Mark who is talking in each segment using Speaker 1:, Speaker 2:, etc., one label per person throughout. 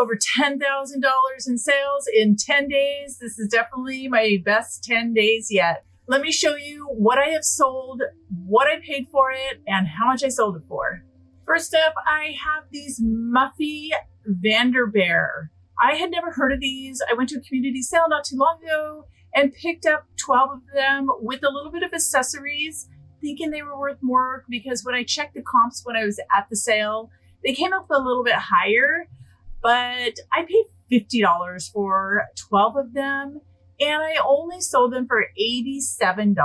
Speaker 1: over $10,000 in sales in 10 days. This is definitely my best 10 days yet. Let me show you what I have sold, what I paid for it, and how much I sold it for. First up, I have these Muffy Vanderbear. I had never heard of these. I went to a community sale not too long ago and picked up 12 of them with a little bit of accessories, thinking they were worth more because when I checked the comps when I was at the sale, they came up a little bit higher, but I paid $50 for 12 of them and I only sold them for $87.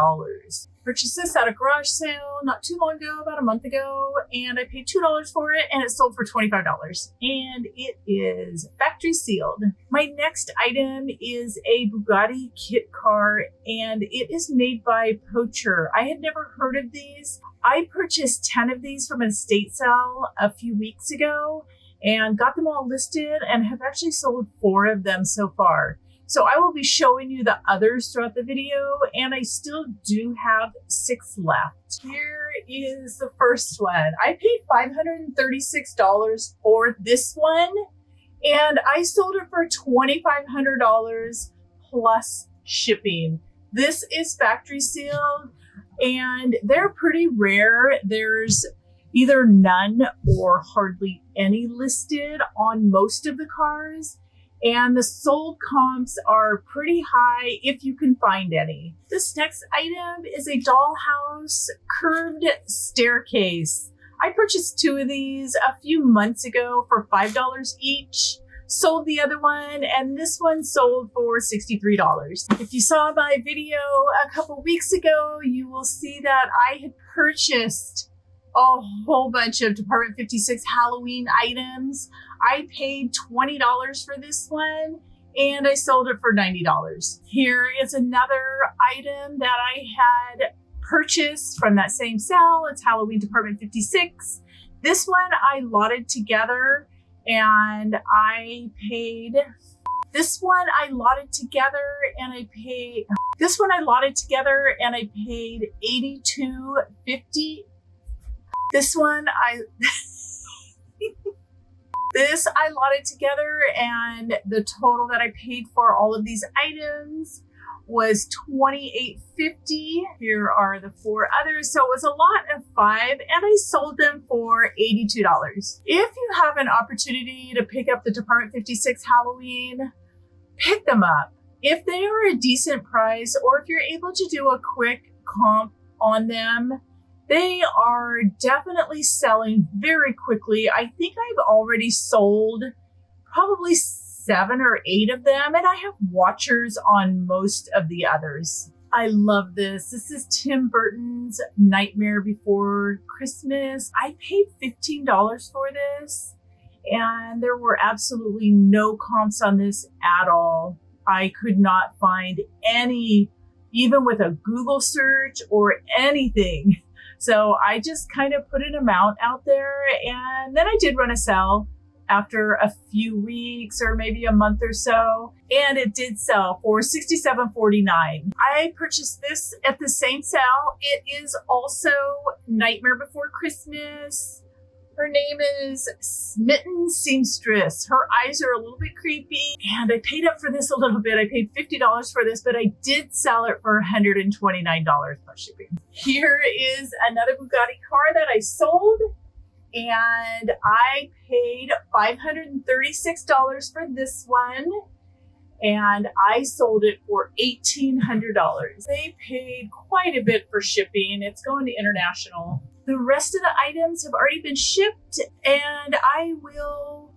Speaker 1: Purchased this at a garage sale not too long ago, about a month ago, and I paid $2 for it and it sold for $25. And it is factory sealed. My next item is a Bugatti kit car and it is made by Pocher. I had never heard of these. I purchased 10 of these from an estate sale a few weeks ago and got them all listed and have actually sold 4 of them so far. So I will be showing you the others throughout the video, and I still do have 6 left. Here is the first one. I paid $536 for this one, and I sold it for $2,500 plus shipping. This is factory sealed, and they're pretty rare. There's either none or hardly any listed on most of the cars. And the sold comps are pretty high if you can find any. This next item is a Dollhouse curved staircase. I purchased 2 of these a few months ago for $5 each. Sold the other one, and this one sold for $63. If you saw my video a couple weeks ago, you will see that I had purchased a whole bunch of Department 56 Halloween items. I paid $20 for this one and I sold it for $90. Here is another item that I had purchased from that same sale. It's Halloween Department 56. This one I lotted together and I paid $82.50. This I lotted together and the total that I paid for all of these items was $28.50. Here are the 4 others. So it was a lot of 5 and I sold them for $82. If you have an opportunity to pick up the Department 56 Halloween, pick them up. If they are a decent price or if you're able to do a quick comp on them, they are definitely selling very quickly. I think I've already sold probably 7 or 8 of them, and I have watchers on most of the others. I love this. This is Tim Burton's Nightmare Before Christmas. I paid $15 for this, and there were absolutely no comps on this at all. I could not find any, even with a Google search or anything. So I just kind of put an amount out there, and then I did run a sale after a few weeks or maybe a month or so, and it did sell for $67.49. I purchased this at the same sale. It is also Nightmare Before Christmas. Her name is Smitten Seamstress. Her eyes are a little bit creepy, and I paid up for this a little bit. I paid $50 for this, but I did sell it for $129 plus shipping. Here is another Bugatti car that I sold, and I paid $536 for this one, and I sold it for $1,800. They paid quite a bit for shipping. It's going to international. The rest of the items have already been shipped, and I will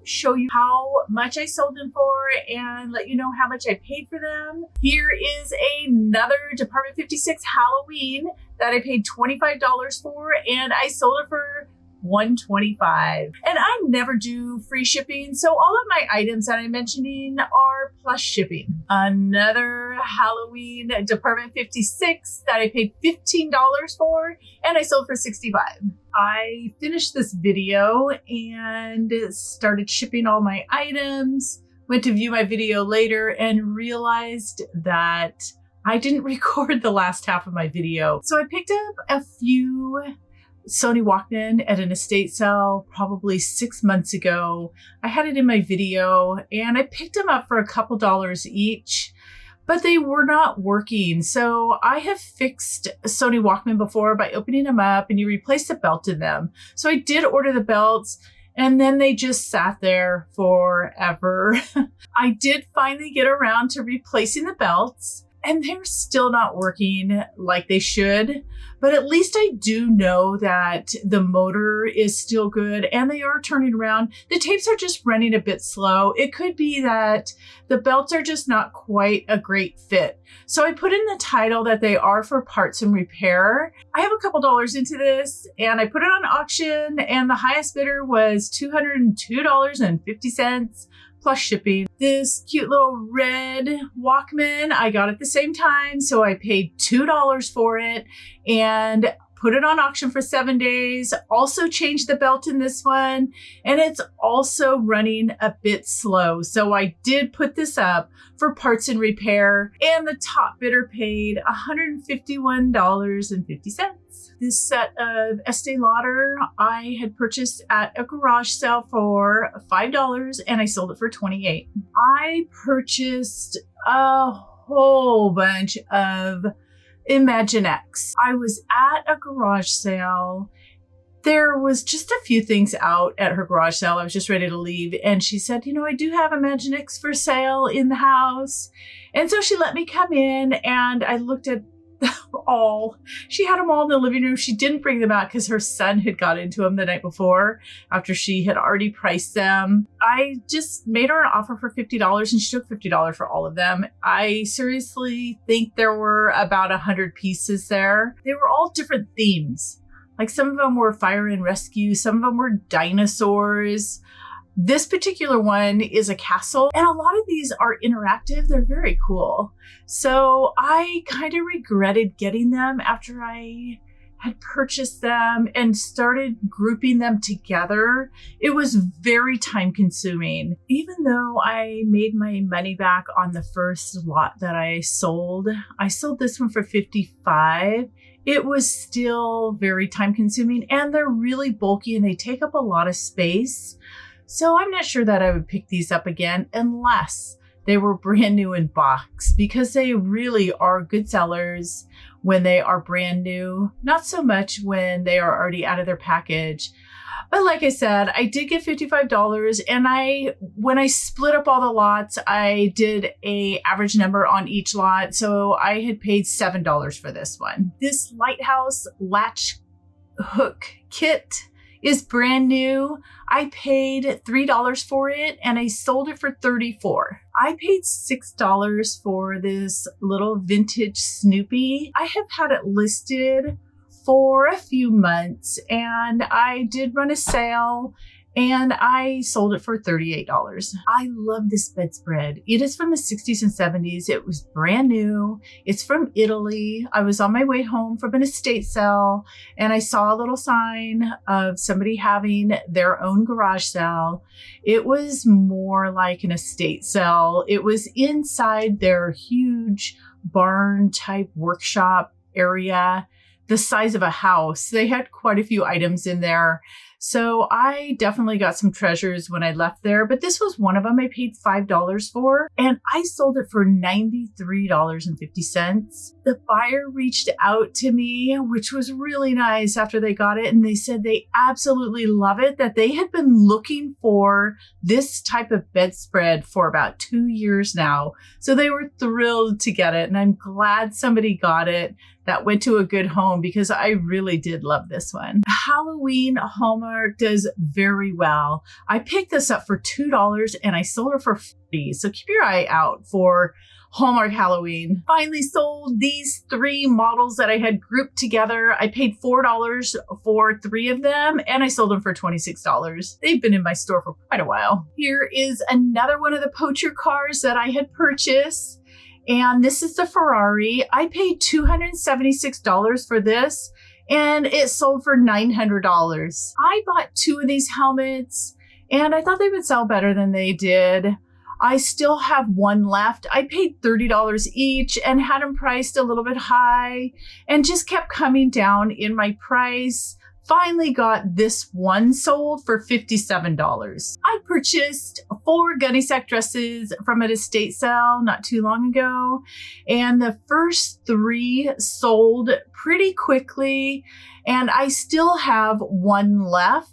Speaker 1: show you how much I sold them for and let you know how much I paid for them. Here is another Department 56 Halloween that I paid $25 for, and I sold it for $125. And I never do free shipping, so all of my items that I'm mentioning are plus shipping. Another Halloween Department 56 that I paid $15 for, and I sold for $65. I finished this video and started shipping all my items, went to view my video later and realized that I didn't record the last half of my video. So I picked up a few Sony Walkman at an estate sale probably 6 months ago. I had it in my video and I picked them up for a couple dollars each, but they were not working. So I have fixed Sony Walkman before by opening them up and you replace the belt in them. So I did order the belts and then they just sat there forever. I did finally get around to replacing the belts and they're still not working like they should. But at least I do know that the motor is still good and they are turning around. The tapes are just running a bit slow. It could be that the belts are just not quite a great fit. So I put in the title that they are for parts and repair. I have a couple dollars into this and I put it on auction and the highest bidder was $202.50 plus shipping. This cute little red Walkman I got at the same time, so I paid $2 for it and put it on auction for 7 days. Also changed the belt in this one, and it's also running a bit slow. So I did put this up for parts and repair, and the top bidder paid $151.50. This set of Estee Lauder I had purchased at a garage sale for $5 and I sold it for $28. I purchased a whole bunch of Imaginext. I was at a garage sale. There was just a few things out at her garage sale. I was just ready to leave. And she said, you know, I do have Imaginext for sale in the house. And so she let me come in and I looked at all. She had them all in the living room. She didn't bring them out because her son had got into them the night before after she had already priced them. I just made her an offer for $50 and she took $50 for all of them. I seriously think there were about 100 pieces there. They were all different themes. Like some of them were fire and rescue. Some of them were dinosaurs. This particular one is a castle, and a lot of these are interactive. They're very cool. So I kind of regretted getting them after I had purchased them and started grouping them together. It was very time consuming. Even though I made my money back on the first lot that I sold this one for $55. It was still very time consuming and they're really bulky and they take up a lot of space. So I'm not sure that I would pick these up again unless they were brand new in box, because they really are good sellers when they are brand new, not so much when they are already out of their package. But like I said, I did get $55 and when I split up all the lots, I did a average number on each lot. So I had paid $7 for this one. This Lighthouse Latch hook kit is brand new. I paid $3 for it and I sold it for $34. I paid $6 for this little vintage Snoopy. I have had it listed for a few months and I did run a sale and I sold it for $38. I love this bedspread. It is from the 60s and 70s. It was brand new. It's from Italy. I was on my way home from an estate sale and I saw a little sign of somebody having their own garage sale. It was more like an estate sale. It was inside their huge barn type workshop area, the size of a house. They had quite a few items in there. So I definitely got some treasures when I left there, but this was one of them I paid $5 for, and I sold it for $93.50. The buyer reached out to me, which was really nice after they got it, and they said they absolutely love it, that they had been looking for this type of bedspread for about 2 years now. So they were thrilled to get it, and I'm glad somebody got it that went to a good home because I really did love this one. Halloween Hallmark does very well. I picked this up for $2 and I sold her for $40. So keep your eye out for Hallmark Halloween. Finally sold these 3 models that I had grouped together. I paid $4 for 3 of them and I sold them for $26. They've been in my store for quite a while. Here is another one of the Pocher cars that I had purchased. And this is the Ferrari. I paid $276 for this and it sold for $900. I bought 2 of these helmets and I thought they would sell better than they did. I still have 1 left. I paid $30 each and had them priced a little bit high and just kept coming down in my price. finally got this one sold for $57. I purchased 4 Gunne Sax dresses from an estate sale not too long ago, and the first 3 sold pretty quickly, and I still have 1 left.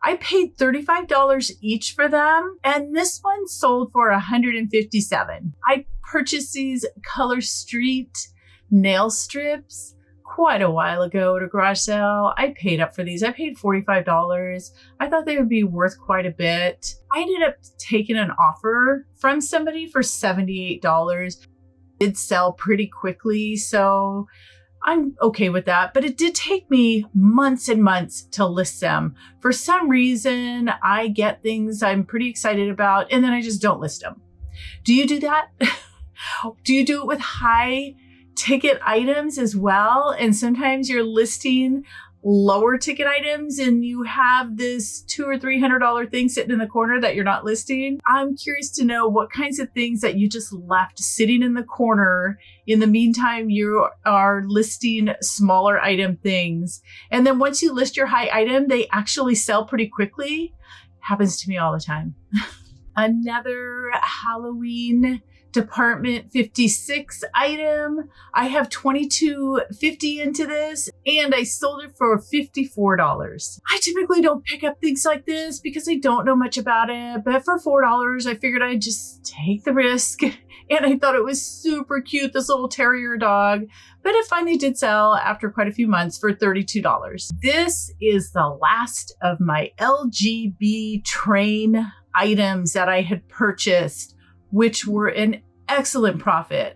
Speaker 1: I paid $35 each for them, and this one sold for $157. I purchased these Color Street nail strips quite a while ago at a garage sale. I paid up for these. I paid $45. I thought they would be worth quite a bit. I ended up taking an offer from somebody for $78. It did sell pretty quickly, so I'm okay with that, but it did take me months and months to list them. For some reason, I get things I'm pretty excited about, and then I just don't list them. Do you do that? Do you do it with high ticket items as well? And sometimes you're listing lower ticket items and you have this $200 or $300 thing sitting in the corner that you're not listing. I'm curious to know what kinds of things that you just left sitting in the corner. In the meantime, you are listing smaller item things. And then once you list your high item, they actually sell pretty quickly. Happens to me all the time. Another Halloween Department 56 item. I have $22.50 into this, and I sold it for $54. I typically don't pick up things like this because I don't know much about it, but for $4, I figured I'd just take the risk. And I thought it was super cute, this little terrier dog, but it finally did sell after quite a few months for $32. This is the last of my LGB Train items that I had purchased, which were an excellent profit.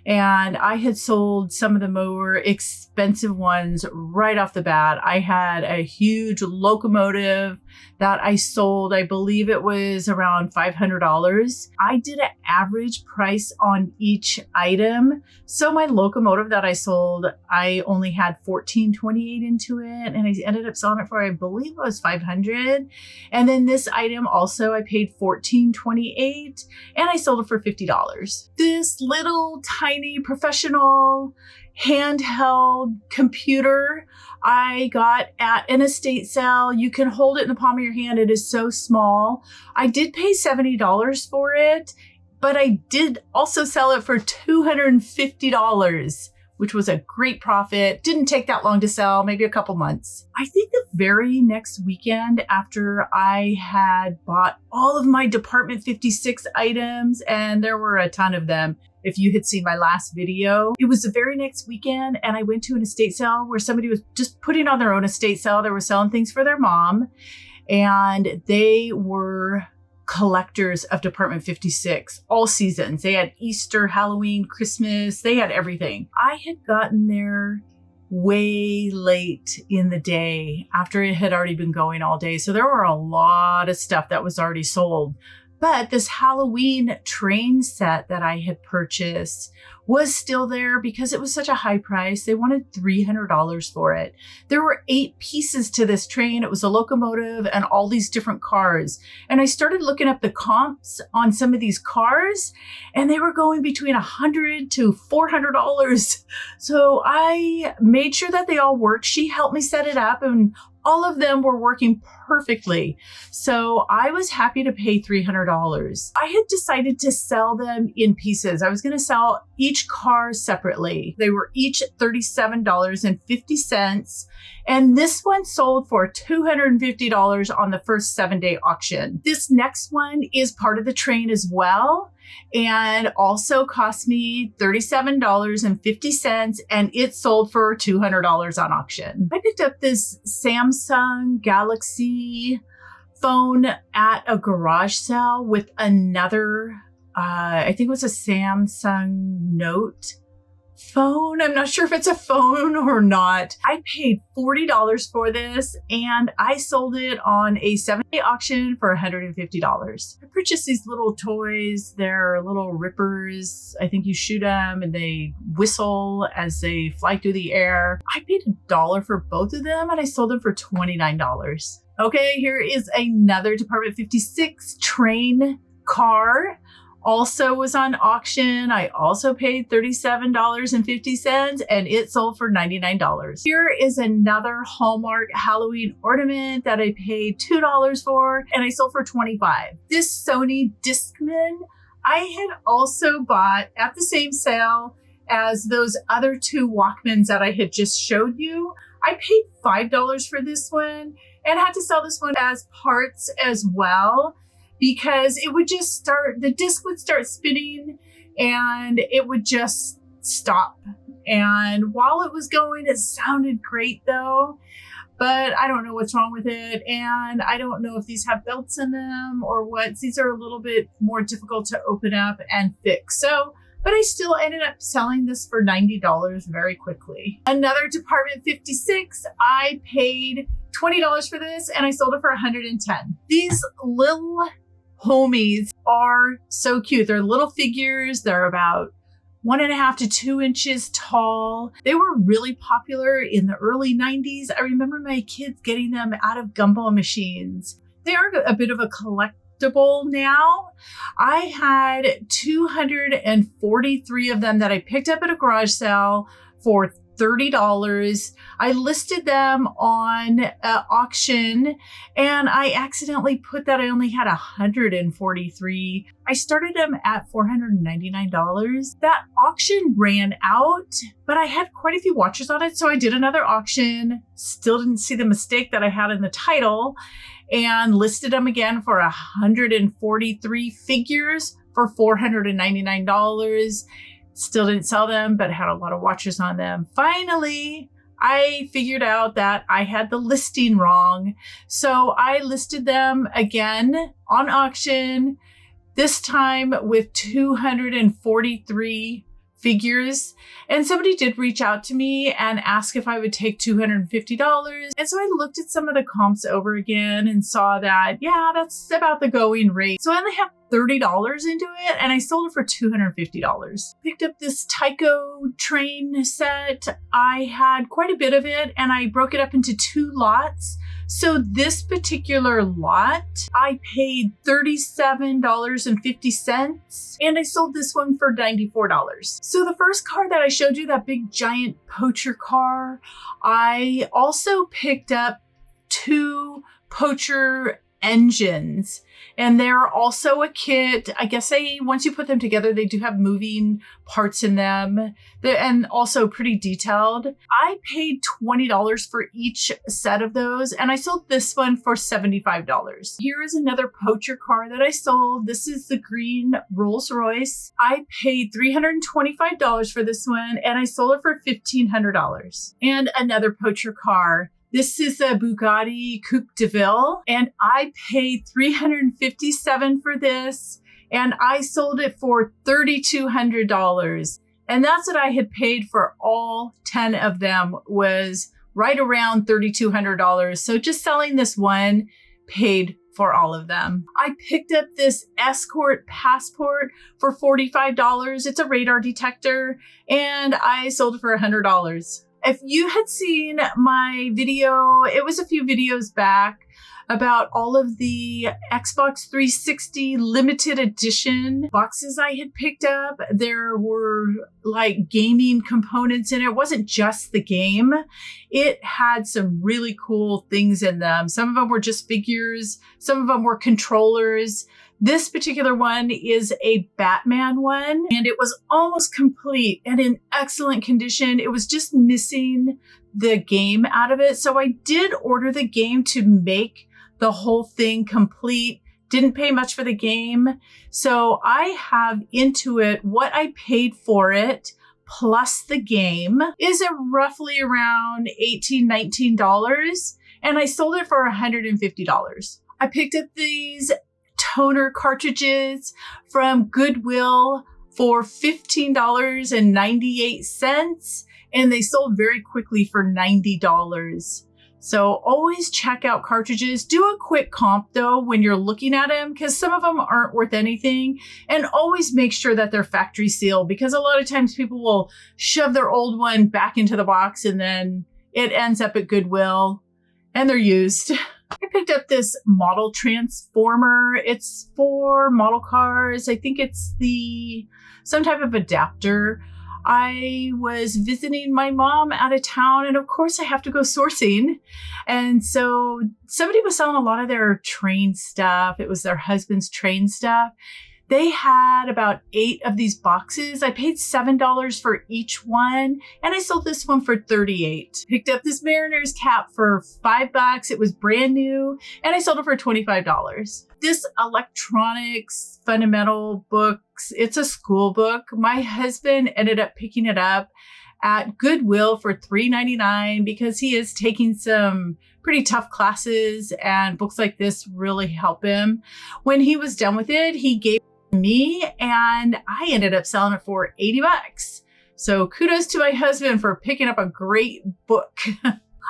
Speaker 1: And I had sold some of the more expensive ones right off the bat. I had a huge locomotive that I sold. I believe it was around $500. I did an average price on each item. So my locomotive that I sold, I only had $14.28 into it, and I ended up selling it for, I believe it was $500. And then this item also, I paid $14.28, and I sold it for $50. This little tiny professional handheld computer I got at an estate sale. You can hold it in the palm of your hand. It is so small. I did pay $70 for it, but I did also sell it for $250, which was a great profit. Didn't take that long to sell, maybe a couple months. I think the very next weekend after I had bought all of my Department 56 items, and there were a ton of them, if you had seen my last video, it was the very next weekend, and I went to an estate sale where somebody was just putting on their own estate sale. They were selling things for their mom, and they were collectors of Department 56, all seasons. They had Easter, Halloween, Christmas, they had everything. I had gotten there way late in the day after it had already been going all day. So there were a lot of stuff that was already sold. But this Halloween train set that I had purchased was still there because it was such a high price. They wanted $300 for it. There were 8 pieces to this train. It was a locomotive and all these different cars. And I started looking up the comps on some of these cars, and they were going between $100 to $400. So I made sure that they all worked. She helped me set it up, and all of them were working perfectly. So I was happy to pay $300. I had decided to sell them in pieces. I was going to sell each car separately. They were each $37.50. And this one sold for $250 on the first 7-day auction. This next one is part of the train as well, and also cost me $37.50, and it sold for $200 on auction. I picked up this Samsung Galaxy phone at a garage sale with another, I think it was a Samsung Note phone. I'm not sure if it's a phone or not. I paid $40 for this, and I sold it on a 7-day auction for $150. I purchased these little toys. They're little rippers. I think you shoot them and they whistle as they fly through the air. I paid $1 for both of them, and I sold them for $29. Okay, here is another Department 56 train car also was on auction. I also paid $37.50 and it sold for $99. Here is another Hallmark Halloween ornament that I paid $2 for and I sold for $25. This Sony Discman I had also bought at the same sale as those other two Walkmans that I had just showed you. I paid $5 for this one and had to sell this one as parts as well, because it would just start, the disc would start spinning and it would just stop. And while it was going, it sounded great though, but I don't know what's wrong with it. And I don't know if these have belts in them or what. These are a little bit more difficult to open up and fix. But I still ended up selling this for $90 very quickly. Another Department 56, I paid $20 for this and I sold it for $110. These Lil Homies are so cute. They're little figures. They're about 1.5 to 2 inches tall. They were really popular in the early 90s. I remember my kids getting them out of gumball machines. They are a bit of a collectible now. I had 243 of them that I picked up at a garage sale for $30. I listed them on auction and I accidentally put that I only had 143. I started them at $499. That auction ran out, but I had quite a few watches on it. So I did another auction, still didn't see the mistake that I had in the title, and listed them again for 143 figures for $499. Still didn't sell them, but had a lot of watches on them. Finally, I figured out that I had the listing wrong. So I listed them again on auction, this time with 243 figures. And somebody did reach out to me and ask if I would take $250. And so I looked at some of the comps over again and saw that, yeah, that's about the going rate. So I only have $30 into it and I sold it for $250. Picked up this Tycho train set. I had quite a bit of it and I broke it up into 2 lots. So this particular lot, I paid $37.50 and I sold this one for $94. So the first car that I showed you, that big giant Pocher car, I also picked up 2 Pocher engines. And they're also a kit. I guess once you put them together, they do have moving parts in them and also pretty detailed. I paid $20 for each set of those and I sold this one for $75. Here is another Pocher car that I sold. This is the green Rolls Royce. I paid $325 for this one and I sold it for $1,500. And another Pocher car. This is a Bugatti Coupe de Ville, and I paid $357 for this, and I sold it for $3,200. And that's what I had paid for all 10 of them, was right around $3,200. So just selling this one paid for all of them. I picked up this Escort Passport for $45. It's a radar detector, and I sold it for $100. If you had seen my video, it was a few videos back about all of the Xbox 360 limited edition boxes I had picked up. There were like gaming components in it. It wasn't just the game. It had some really cool things in them. Some of them were just figures. Some of them were controllers. This particular one is a Batman one, and it was almost complete and in excellent condition. It was just missing the game out of it. So I did order the game to make the whole thing complete. Didn't pay much for the game. So I have into it what I paid for it plus the game is roughly around $18, $19. And I sold it for $150. I picked up these toner cartridges from Goodwill for $15.98, and they sold very quickly for $90. So always check out cartridges. Do a quick comp though when you're looking at them, because some of them aren't worth anything, and always make sure that they're factory sealed, because a lot of times people will shove their old one back into the box and then it ends up at Goodwill and they're used. I picked up this model transformer. It's for model cars. I think it's some type of adapter. I was visiting my mom out of town, and of course I have to go sourcing. And so somebody was selling a lot of their train stuff. It was their husband's train stuff. They had about 8 of these boxes. I paid $7 for each one, and I sold this one for $38. Picked up this Mariner's cap for $5. It was brand new, and I sold it for $25. This electronics fundamental books, it's a school book. My husband ended up picking it up at Goodwill for $3.99 because he is taking some pretty tough classes, and books like this really help him. When he was done with it, he gave me, and I ended up selling it for $80. So kudos to my husband for picking up a great book.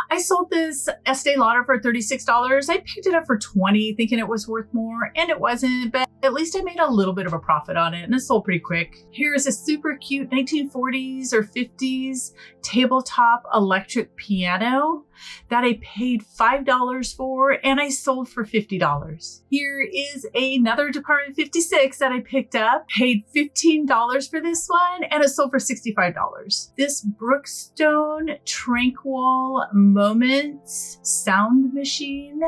Speaker 1: I sold this Estee Lauder for $36. I picked it up for $20, thinking it was worth more, and it wasn't, but at least I made a little bit of a profit on it, and it sold pretty quick. Here is a super cute 1940s or 50s tabletop electric piano that I paid $5 for, and I sold for $50. Here is another Department 56 that I picked up, paid $15 for this one, and it sold for $65. This Brookstone Tranquil Moments sound machine,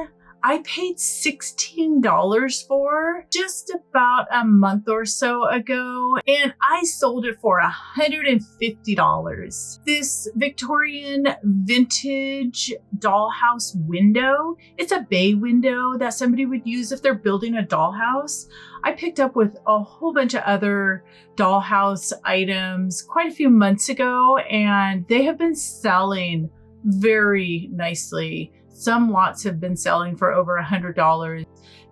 Speaker 1: I paid $16 for just about a month or so ago, and I sold it for $150. This Victorian vintage dollhouse window, it's a bay window that somebody would use if they're building a dollhouse. I picked up with a whole bunch of other dollhouse items quite a few months ago, and they have been selling very nicely. Some lots have been selling for over $100.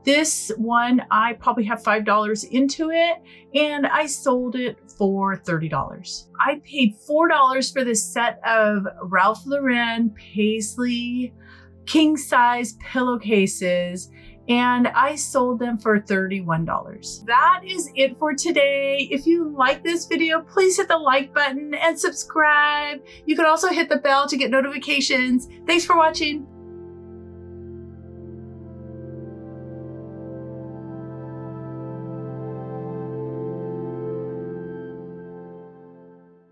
Speaker 1: This one, I probably have $5 into it, and I sold it for $30. I paid $4 for this set of Ralph Lauren Paisley king-size pillowcases, and I sold them for $31. That is it for today. If you like this video, please hit the like button and subscribe. You can also hit the bell to get notifications. Thanks for watching.